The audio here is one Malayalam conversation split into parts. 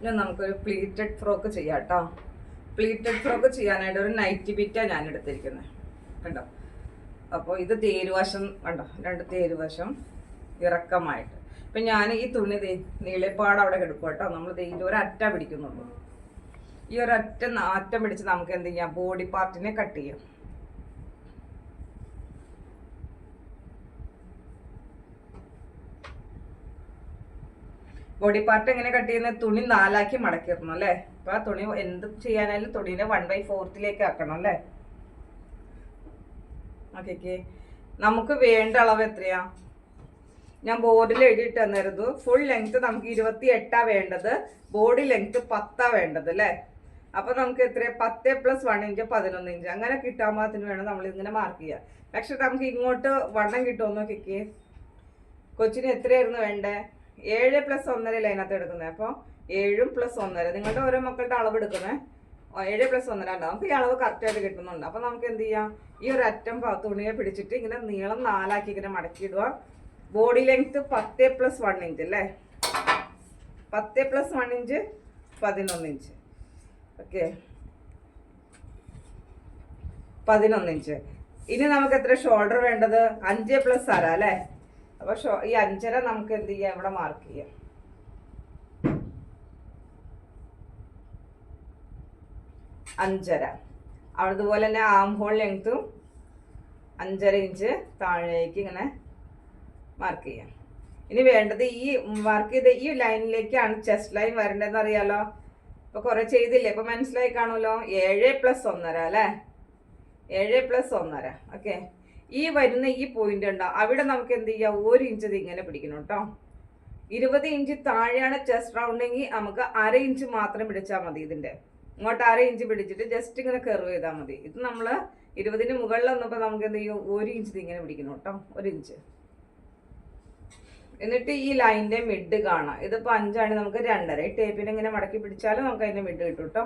ഇനി നമുക്കൊരു പ്ലീറ്റഡ് ഫ്രോക്ക് ചെയ്യാം കേട്ടോ. പ്ലീറ്റഡ് ഫ്രോക്ക് ചെയ്യാനായിട്ട് ഒരു നൈറ്റി ബിറ്റാണ് ഞാൻ എടുത്തിരിക്കുന്നത് കണ്ടോ. അപ്പോൾ ഇത് തേരുവശം കണ്ടോ, 2 തേരുവശം ഇറക്കമായിട്ട്. ഇപ്പം ഞാൻ ഈ തുണി നീളപ്പാട് അവിടെ എടുക്കും കേട്ടോ. നമ്മൾ ഇത് ഒരറ്റ പിടിക്കുന്നുള്ളൂ. ഈ ഒരറ്റ അറ്റം പിടിച്ച് നമുക്ക് എന്ത് ചെയ്യാം, ബോഡി പാർട്ടിനെ കട്ട് ചെയ്യാം. ബോഡി പാർട്ട് എങ്ങനെ കട്ട് ചെയ്യുന്നത്, തുണി 4ആക്കി മടക്കിയിരുന്നു അല്ലേ. അപ്പൊ ആ തുണി എന്ത് ചെയ്യാനായാലും തുണീനെ 1/4 ആക്കണം അല്ലേ. ഓക്കെ, നമുക്ക് വേണ്ട അളവ് എത്രയാ, ഞാൻ ബോർഡിൽ എഴുതിയിട്ട് തന്നിരുന്നു. ഫുൾ ലെങ്ത് നമുക്ക് 28 വേണ്ടത്, ബോഡി ലെങ്ത് 10 വേണ്ടത് അല്ലേ. അപ്പൊ നമുക്ക് എത്രയാ, 10 + 1 ഇഞ്ച് 11 ഇഞ്ച് അങ്ങനെ കിട്ടാൻ പാകത്തിന് വേണം നമ്മൾ ഇങ്ങനെ മാർക്ക് ചെയ്യുക. പക്ഷെ നമുക്ക് ഇങ്ങോട്ട് വണ്ണം കിട്ടുമോ നോക്കിക്കേ. കൊച്ചിന് എത്രയായിരുന്നു വേണ്ടേ, 7 + 1.5 അതിനകത്ത് എടുക്കുന്നത്. അപ്പോൾ 7 + 1.5 നിങ്ങളുടെ ഓരോ മക്കളുടെ അളവ് എടുക്കുന്നത്. 7 + 1.5 ഉണ്ടാവും. നമുക്ക് ഈ അളവ് കറക്റ്റായിട്ട് കിട്ടുന്നുണ്ട്. അപ്പോൾ നമുക്ക് എന്ത് ചെയ്യാം, ഈ ഒരു അറ്റം തുണിയെ പിടിച്ചിട്ട് ഇങ്ങനെ നീളം 4ആക്കി ഇങ്ങനെ മടക്കിയിടുക. ബോഡി ലെങ്ത് 10 + 1 ഇഞ്ച് അല്ലേ. 10 + 1 ഇഞ്ച് 11 ഇഞ്ച്. Okay, 11 inch. ഇനി നമുക്ക് എത്ര ഷോൾഡർ വേണ്ടത്, 5 + 1/2 അല്ലേ. അപ്പൊ ഈ 5.5 നമുക്ക് എന്ത് ചെയ്യാം, ഇവിടെ മാർക്ക് ചെയ്യാം. അഞ്ചര. അതുപോലെ തന്നെ ആം ഹോൾ ലെങ്ത്തും 5.5 ഇഞ്ച് താഴേക്ക് ഇങ്ങനെ മാർക്ക് ചെയ്യാം. ഇനി വേണ്ടത് ഈ മാർക്ക് ചെയ്ത ഈ ലൈനിലേക്കാണ് ചെസ്റ്റ് ലൈൻ വരേണ്ടതെന്ന് അറിയാലോ. ഇപ്പൊ കുറെ ചെയ്തില്ലേ, ഇപ്പൊ മനസ്സിലായി കാണുമല്ലോ. 7 + 1.5 അല്ലേ, 7 + 1.5. ഓക്കെ, ഈ വരുന്ന ഈ പോയിന്റ് ഉണ്ടോ, അവിടെ നമുക്ക് എന്ത് ചെയ്യാം, 1 ഇഞ്ച് ഇങ്ങനെ പിടിക്കണം കേട്ടോ. 20 ഇഞ്ച് താഴെയാണ് ചെസ്റ്റ് റൗണ്ടെങ്കിൽ നമുക്ക് 1/2 ഇഞ്ച് മാത്രം പിടിച്ചാൽ മതി. ഇതിന്റെ ഇങ്ങോട്ട് 1/2 ഇഞ്ച് പിടിച്ചിട്ട് ജസ്റ്റ് ഇങ്ങനെ കർവ് ചെയ്താൽ മതി. ഇത് നമ്മൾ 20-ന് മുകളിൽ വന്നപ്പോൾ നമുക്ക് എന്ത് ചെയ്യും, 1 ഇഞ്ച് ഇങ്ങനെ പിടിക്കണം കേട്ടോ, 1 ഇഞ്ച്. എന്നിട്ട് ഈ ലൈനിന്റെ മിഡ് കാണാം. ഇതിപ്പോൾ 5 നമുക്ക് 2.5. ഈ ടേപ്പിനെ ഇങ്ങനെ മടക്കി പിടിച്ചാലും നമുക്ക് അതിന്റെ മിഡ് കിട്ടും കേട്ടോ.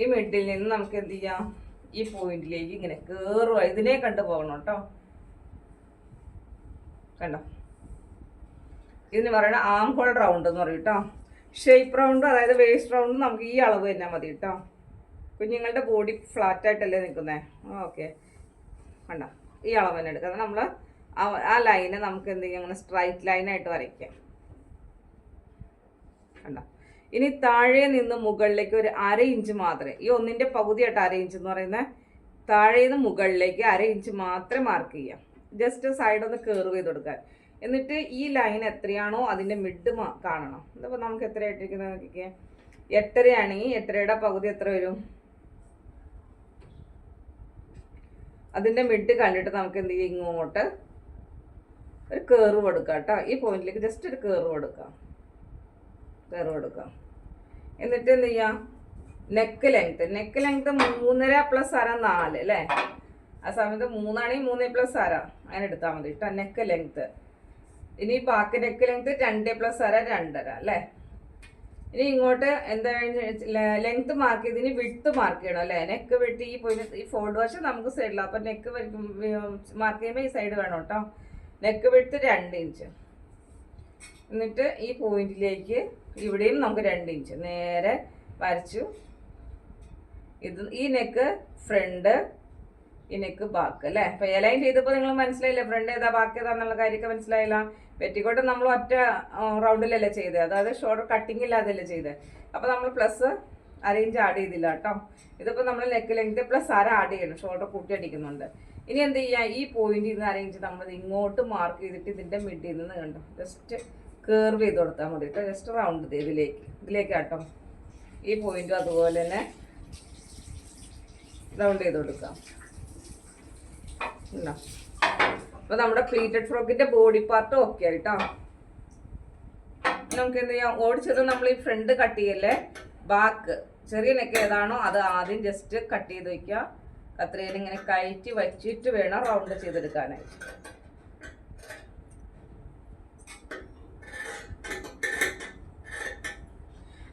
ഈ മിഡിൽ നിന്ന് നമുക്ക് എന്ത് ചെയ്യാം, ഈ പോയിന്റിലേക്ക് ഇങ്ങനെ കേറുക. ഇതിനെ കണ്ടു പോകണം കേട്ടോ. കണ്ടോ, ഇതിന് പറയണ ആം ഹോൾ റൗണ്ട് എന്ന് പറയും കേട്ടോ. ഷേപ്പ് റൗണ്ട്, അതായത് വേസ്റ്റ് റൗണ്ട് നമുക്ക് ഈ അളവ് തന്നെ മതി കേട്ടോ. കുഞ്ഞുങ്ങളുടെ ബോഡി ഫ്ലാറ്റ് ആയിട്ടല്ലേ നിൽക്കുന്നത്. ഓക്കെ, കണ്ടോ, ഈ അളവ് തന്നെ എടുക്കുക. നമ്മൾ ആ ലൈനെ നമുക്ക് എന്ത് ചെയ്യാം, അങ്ങനെ സ്ട്രൈറ്റ് ലൈനായിട്ട് വരയ്ക്കാം. കണ്ടോ, ഇനി താഴെ നിന്ന് മുകളിലേക്ക് ഒരു 1/2 ഇഞ്ച് മാത്രമേ, ഈ 1ന്റെ പകുതിയായിട്ട് 1/2 ഇഞ്ച് എന്ന് പറയുന്നത്, താഴെ നിന്ന് മുകളിലേക്ക് 1/2 ഇഞ്ച് മാത്രമേ മാർക്ക് ചെയ്യാം. ജസ്റ്റ് സൈഡ് ഒന്ന് കർവ് ചെയ്ത് കൊടുക്കാൻ. എന്നിട്ട് ഈ ലൈൻ എത്രയാണോ അതിന്റെ മിഡ് കാണണം. ഇതിപ്പോൾ നമുക്ക് എത്ര ഇട്ടിരിക്കുന്നത് നോക്കിക്കേ. 8.5 ആണെങ്കിൽ 8.5യുടെ പകുതി എത്ര വരും, അതിന്റെ മിഡ് കണ്ടിട്ട് നമുക്ക് എന്ത് ചെയ്യും, ഇങ്ങോട്ട് ഒരു കർവ് കൊടുക്കാം കേട്ടോ. ഈ പോയിന്റിലേക്ക് ജസ്റ്റ് ഒരു കർവ് കൊടുക്കാം. എന്നിട്ട് എന്ത് ചെയ്യാം, നെക്ക് ലെങ്ത് 3.5 + 1/2 4 അല്ലേ. ആ സമയത്ത് 3 ആണെങ്കിൽ 3 + 1/2 അങ്ങനെ എടുത്താൽ മതി കേട്ടോ, നെക്ക് ലെങ്ത്. ഇനി ബാക്കി നെക്ക് ലെങ്ത് 2 + 1/2 2.5 അല്ലേ. ഇനി ഇങ്ങോട്ട് എന്താ ലെങ്ത് മാർക്ക് ചെയ്ത് ഇനി വിഡ്ത്ത് മാർക്ക് ചെയ്യണം അല്ലേ. നെക്ക് വെട്ടി ഈ ഫോൾഡ് വശം നമുക്ക് സൈഡിലാണ്. അപ്പം നെക്ക് മാർക്ക് ചെയ്യുമ്പോൾ ഈ സൈഡ് വേണം കേട്ടോ. Neck width 2 inch. എന്നിട്ട് ഈ പോയിന്റിലേക്ക് ഇവിടെയും നമുക്ക് 2 ഇഞ്ച് നേരെ വരച്ചു. ഈ നെക്ക് ഫ്രണ്ട്, ഈ നെക്ക് ബാക്ക് അല്ലേ. അപ്പൊ എലൈൻ ചെയ്തപ്പോൾ നിങ്ങൾ മനസ്സിലായില്ലേ, ഫ്രണ്ട് ഏതാ ബാക്ക് ഏതാന്നുള്ള കാര്യമൊക്കെ മനസ്സിലായില്ല. പെറ്റിക്കോട്ട് നമ്മൾ ഒറ്റ റൗണ്ടിലല്ലേ ചെയ്തത്, അതായത് ഷോൾഡർ കട്ടിങ് ഇല്ലാതല്ലേ ചെയ്തത്. അപ്പൊ നമ്മൾ പ്ലസ് 1/2 ഇഞ്ച് ആഡ് ചെയ്തില്ല കേട്ടോ. ഇതിപ്പോൾ നമ്മൾ നെക്ക് ലെങ്ത് + 1/2 ആഡ് ചെയ്യണം, ഷോൾഡർ കൂട്ടി അടിക്കുന്നുണ്ട്. ഇനി എന്ത് ചെയ്യാം, ഈ പോയിന്റിൽ നിന്ന് 1/2 ഇഞ്ച് നമ്മൾ ഇങ്ങോട്ട് മാർക്ക് ചെയ്തിട്ട് ഇതിന്റെ മിഡിൽ നിന്ന് കണ്ടോ ജസ്റ്റ് കർവ് ചെയ്ത് കൊടുത്താൽ മതി കേട്ടോ. ജസ്റ്റ് റൗണ്ട് ഇതിലേക്ക് കേട്ടോ. ഈ പോയിന്റും അതുപോലെ തന്നെ റൗണ്ട് ചെയ്ത് കൊടുക്കാം. അപ്പൊ നമ്മുടെ പ്ലീറ്റഡ് ഫ്രോക്കിന്റെ ബോഡി പാർട്ട് ഓക്കെ ആയിട്ടോ. നമുക്ക് എന്ത് ചെയ്യാം, ഓടിച്ചത് നമ്മൾ ഈ ഫ്രണ്ട് കട്ട് ചെയ്യല്ലേ, ബാക്ക് ചെറിയ നെക്ക് ഏതാണോ അത് ആദ്യം ജസ്റ്റ് കട്ട് ചെയ്ത് വെക്കുക. കത്രികയിൽ ഇങ്ങനെ കയറ്റി വച്ചിട്ട് വേണം റൗണ്ട് ചെയ്തെടുക്കാനായിട്ട്.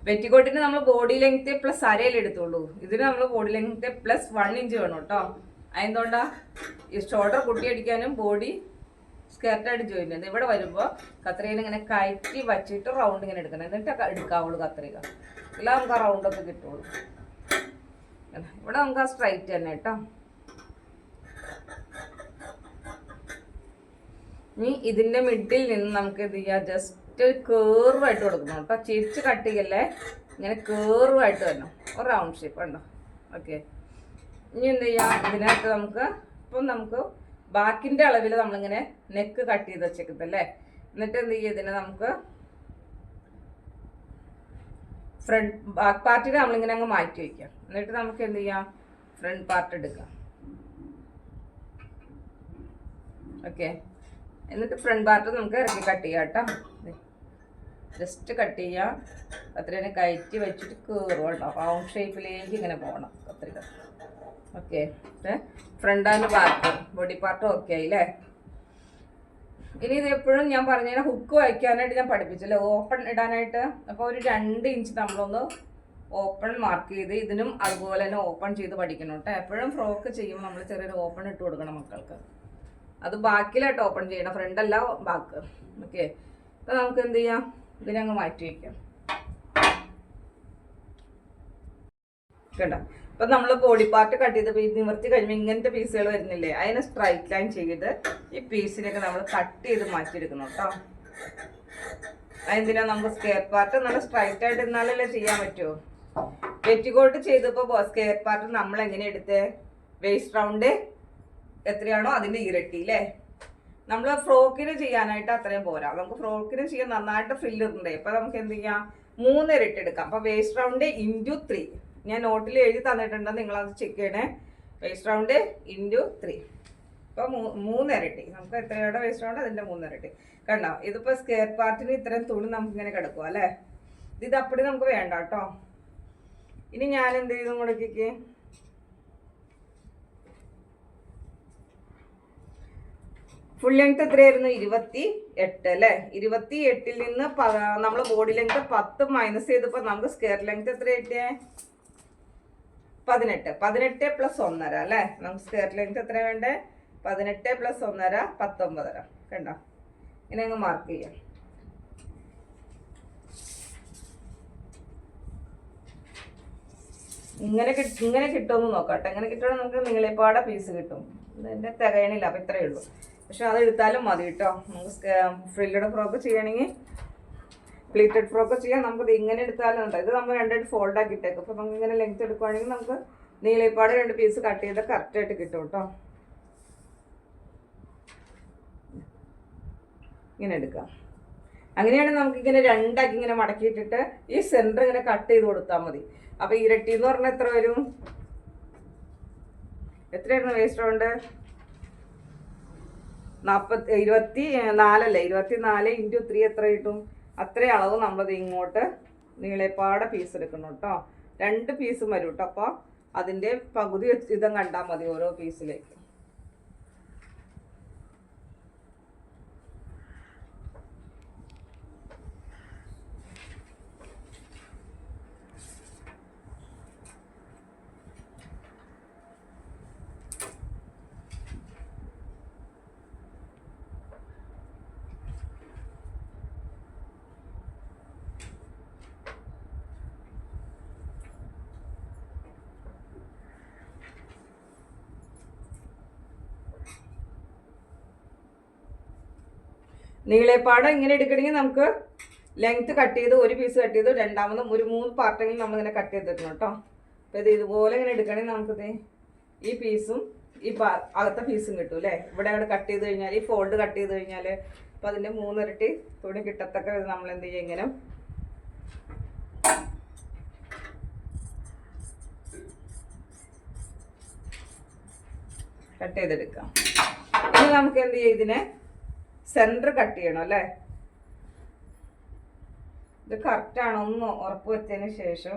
പെറ്റിക്കോട്ടിന് നമ്മൾ ബോഡി ലെങ്ത് + 1/2 എടുത്തുള്ളൂ. ഇതിന് നമ്മൾ ബോഡി ലെങ്ത് + 1 ഇഞ്ച് വേണം കേട്ടോ. അതെന്തുകൊണ്ടാ, ഈ ഷോൾഡർ കുട്ടി അടിക്കാനും ബോഡി സ്കേർട്ടായിട്ട് ജോയിൻ ചെയ്യുന്നത്. ഇവിടെ വരുമ്പോൾ കത്രികയിൽ ഇങ്ങനെ കയറ്റി വച്ചിട്ട് റൗണ്ട് ഇങ്ങനെ എടുക്കണം, എന്നിട്ട് എടുക്കാവുള്ളൂ കത്രിക. ഇല്ല നമുക്ക് ആ റൗണ്ടൊക്കെ കിട്ടുള്ളൂ. ഇവിടെ നമുക്ക് ആ സ്ട്രൈറ്റ് തന്നെ കേട്ടോ. ഇനി ഇതിൻ്റെ മിഡിൽ നിന്ന് നമുക്ക് എന്ത് ചെയ്യാം, ജസ്റ്റ് കേർവായിട്ട് കൊടുക്കണം കേട്ടോ. ചിരിച്ച് കട്ട് ചെയ്യല്ലേ, ഇങ്ങനെ കേർവായിട്ട് വരണം, ഒരു റൗണ്ട് ഷേപ്പ് ഉണ്ടോ. ഓക്കെ, ഇനി എന്ത് ചെയ്യാം, ഇതിനകത്ത് നമുക്ക് ഇപ്പം നമുക്ക് ബാക്കിൻ്റെ അളവിൽ നമ്മളിങ്ങനെ നെക്ക് കട്ട് ചെയ്ത് വെച്ചേക്കുന്നല്ലേ. എന്നിട്ട് എന്ത് ചെയ്യുക, ഇതിനെ നമുക്ക് ഫ്രണ്ട് ബാക്ക് പാർട്ടിനെ നമ്മളിങ്ങനെ അങ്ങ് മാറ്റി വയ്ക്കാം. എന്നിട്ട് നമുക്ക് എന്ത് ചെയ്യാം, ഫ്രണ്ട് പാർട്ട് എടുക്കാം. ഓക്കെ, എന്നിട്ട് ഫ്രണ്ട് പാർട്ട് നമുക്ക് ഇറക്കി കട്ട് ചെയ്യാം കേട്ടോ. ജസ്റ്റ് കട്ട് ചെയ്യാം, കത്രികനെ കയറ്റി വെച്ചിട്ട് കയറും റൗണ്ട് ഷേപ്പിലേക്ക് ഇങ്ങനെ പോകണം കത്രിക. Okay, front and back body part okay ആയില്ലേ. ഇനി ഇത് എപ്പോഴും ഞാൻ പറഞ്ഞു ഹുക്ക് വയ്ക്കാനായിട്ട് ഞാൻ പഠിപ്പിച്ചല്ലേ, ഓപ്പൺ ഇടാനായിട്ട്. അപ്പോൾ ഒരു 2 ഇഞ്ച് നമ്മളൊന്ന് ഓപ്പൺ മാർക്ക് ചെയ്ത് ഇതിനും അതുപോലെ തന്നെ ഓപ്പൺ ചെയ്ത് പഠിക്കണം കേട്ടോ. എപ്പോഴും ഫ്രോക്ക് ചെയ്യുമ്പോൾ നമ്മൾ ചെറിയൊരു ഓപ്പൺ ഇട്ട് കൊടുക്കണം മക്കൾക്ക്. അത് ബാക്കിലായിട്ട് ഓപ്പൺ ചെയ്യണം, ഫ്രണ്ട് അല്ല ബാക്ക്. ഓക്കെ, അപ്പോൾ നമുക്ക് എന്ത് ചെയ്യാം, ഇതിനങ്ങ് മാറ്റി വയ്ക്കാം. കണ്ടോ, അപ്പം നമ്മൾ ബോഡി പാർട്ട് കട്ട് ചെയ്ത് നിവർത്തി കഴിയുമ്പോൾ ഇങ്ങനത്തെ പീസുകൾ വരുന്നില്ലേ, അതിനെ സ്ട്രൈറ്റ് ലൈൻ ചെയ്ത് ഈ പീസിനൊക്കെ നമ്മൾ കട്ട് ചെയ്ത് മാറ്റിയെടുക്കണം കേട്ടോ. അതെന്തിനാ, നമുക്ക് സ്കെയർ പാർട്ട് നല്ല സ്ട്രൈറ്റ് ആയിട്ട് ഇരുന്നാലല്ലേ ചെയ്യാൻ പറ്റുമോ. പെറ്റിക്കോട്ട് ചെയ്തപ്പോൾ സ്കെയർ പാർട്ട് നമ്മൾ എങ്ങനെ എടുത്തേ, വേസ്റ്റ് റൗണ്ട് എത്രയാണോ അതിൻ്റെ ഇരട്ടി അല്ലേ. നമ്മൾ ഫ്രോക്കിന് ചെയ്യാനായിട്ട് അത്രയും പോരാ, നമുക്ക് ഫ്രോക്കിന് ചെയ്യാൻ നന്നായിട്ട് ഫ്രില്ല് ഇടണ്ടേ. അപ്പം നമുക്ക് എന്ത് ചെയ്യാം, 3 ഇരട്ടി എടുക്കാം. അപ്പം വേസ്റ്റ് റൗണ്ട് ഇൻറ്റു 3 ഞാൻ നോട്ടിൽ എഴുതി തന്നിട്ടുണ്ട്, നിങ്ങളത് ചെക്ക് ചെയ്യണേ. വേസ്റ്റ് റൗണ്ട് ഇൻറ്റു 3, അപ്പോൾ 3 ഇരട്ടി. നമുക്ക് എത്രയുടെ വേസ്റ്റ് റൗണ്ട് അതിൻ്റെ 3 ഇരട്ടി. കണ്ടോ, ഇതിപ്പോൾ സ്കെയർ പാർട്ടിന് ഇത്രയും തുണി നമുക്കിങ്ങനെ കിടക്കുക അല്ലേ. ഇത് അപ്പടി നമുക്ക് വേണ്ട കേട്ടോ. ഇനി ഞാൻ എന്ത് ചെയ്തു മുടക്കിക്ക്, ഫുൾ ലെങ്ത് എത്രയായിരുന്നു, 28 അല്ലേ. 28ൽ നിന്ന് നമ്മൾ ബോഡി ലെങ്ത് 10 മൈനസ് ചെയ്തപ്പോൾ നമുക്ക് സ്കെയർ ലെങ്ത് എത്ര കിട്ടിയേ, 18. 18 + 1.5 അല്ലേ. നമുക്ക് സ്കെയർ ലെങ്ത് എത്ര വേണ്ടേ, 18 + 1.5 19.5. കണ്ടോ, ഇങ്ങനെ അങ്ങ് മാർക്ക് ചെയ്യാം. ഇങ്ങനെ കിട്ടുമെന്ന് നോക്കാം. എങ്ങനെ കിട്ടണം, നമുക്ക് നിങ്ങളെപ്പാടെ പീസ് കിട്ടും. ഇതിൻ്റെ തികയണില്ല, അപ്പം ഇത്രയേ ഉള്ളൂ. പക്ഷെ അത് എടുത്താലും മതി കേട്ടോ. നമുക്ക് ഫ്രില്ലഡ് ഫ്രോക്ക് ചെയ്യണമെങ്കിൽ, പ്ലീറ്റഡ് ഫ്രോക്ക് ചെയ്യാൻ നമുക്കിത് ഇങ്ങനെ എടുത്താലും ഉണ്ട്. ഇത് നമ്മൾ 2 ഫോൾഡ് ആക്കിയിട്ടേക്കും. അപ്പോൾ നമുക്ക് ഇങ്ങനെ ലെങ്ത് എടുക്കുവാണെങ്കിൽ നമുക്ക് നീളപ്പാട് 2 പീസ് കട്ട് ചെയ്ത് കറക്റ്റായിട്ട് കിട്ടും കേട്ടോ. ഇങ്ങനെ എടുക്കാം. അങ്ങനെയാണെങ്കിൽ നമുക്കിങ്ങനെ 2 ആക്കി ഇങ്ങനെ മടക്കിയിട്ടിട്ട് ഈ സെൻറ്റർ ഇങ്ങനെ കട്ട് ചെയ്ത് കൊടുത്താൽ മതി. അപ്പോൾ ഇരട്ടി എന്ന് പറഞ്ഞാൽ എത്ര വരും, എത്രയായിരുന്നു വേസ്റ്റ് റൗണ്ട്, 24 അല്ലേ. 24 × 3 എത്ര കിട്ടും, അത്രയും അളവ് നമ്മളത് ഇങ്ങോട്ട് നീളപ്പാടെ പീസ് എടുക്കണം കേട്ടോ. 2 പീസും വരും കേട്ടോ. അപ്പോൾ അതിൻ്റെ പകുതി ഇതം കണ്ടാൽ മതി ഓരോ പീസിലേക്ക്. നീളപ്പാടം ഇങ്ങനെ എടുക്കണമെങ്കിൽ നമുക്ക് ലെങ്ത്ത് കട്ട് ചെയ്ത് 1 പീസ് കട്ട് ചെയ്ത് രണ്ടാമതും ഒരു 3 പാർട്ടെങ്കിലും നമ്മളിങ്ങനെ കട്ട് ചെയ്തിടണം കേട്ടോ. അപ്പോൾ ഇത് ഇതുപോലെ ഇങ്ങനെ എടുക്കണമെങ്കിൽ നമുക്കിത് ഈ പീസും ഈ അകത്തെ പീസും കിട്ടും അല്ലേ. ഇവിടെ അവിടെ കട്ട് ചെയ്ത് കഴിഞ്ഞാൽ ഈ ഫോൾഡ് കട്ട് ചെയ്ത് കഴിഞ്ഞാൽ അപ്പോൾ അതിൻ്റെ 3 ഇരട്ടി തുണി കിട്ടത്തക്ക നമ്മൾ എന്ത് ചെയ്യുക, ഇങ്ങനെ കട്ട് ചെയ്തെടുക്കാം. ഇനി നമുക്ക് എന്ത് ചെയ്യും, ഇതിനെ സെൻറ്റർ കട്ട് ചെയ്യണം അല്ലേ. ഇത് കറക്റ്റാണോ ഒന്ന് ഉറപ്പ് വെച്ചതിന് ശേഷം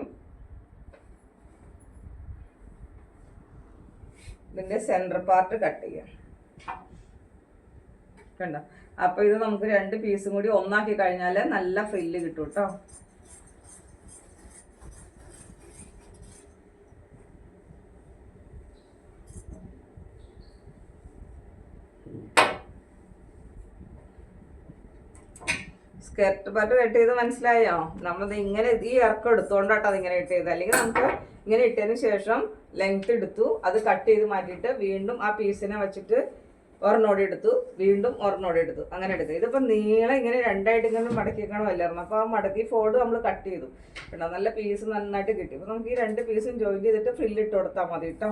ഇതിൻ്റെ സെൻറ്റർ പാർട്ട് കട്ട് ചെയ്യാം. കണ്ടോ, അപ്പോൾ ഇത് നമുക്ക് 2 പീസും കൂടി ഒന്നാക്കി കഴിഞ്ഞാൽ നല്ല ഫ്രില്ല് കിട്ടും കേട്ടോ. സ്കർട്ട് പാർട്ട് കട്ട് ചെയ്ത് മനസ്സിലായോ? നമ്മൾ ഇങ്ങനെ ഈ ഇറക്കം എടുത്തോണ്ടാട്ടോ അത് ഇങ്ങനെ ഇട്ട് ചെയ്ത്. അല്ലെങ്കിൽ നമുക്ക് ഇങ്ങനെ ഇട്ടതിന് ശേഷം ലെങ്ത് എടുത്തു, അത് കട്ട് ചെയ്ത് മാറ്റിയിട്ട് വീണ്ടും ആ പീസിനെ വെച്ചിട്ട് ഒരെണ്ണോടി എടുത്തു, വീണ്ടും ഒരെണ്ണോടി എടുത്തു, അങ്ങനെ എടുത്തു. ഇതിപ്പോൾ നീളം ഇങ്ങനെ രണ്ടായിട്ട് ഇങ്ങനെ മടക്കിക്കണം അല്ലായിരുന്നു. അപ്പോൾ ആ മടക്കി ഫോൾഡ് നമ്മൾ കട്ട് ചെയ്തു കേട്ടോ. നല്ല പീസ് നന്നായിട്ട് കിട്ടി. അപ്പോൾ നമുക്ക് ഈ രണ്ട് പീസും ജോയിൻ ചെയ്തിട്ട് ഫ്രില്ലിട്ട് കൊടുത്താൽ മതി കേട്ടോ.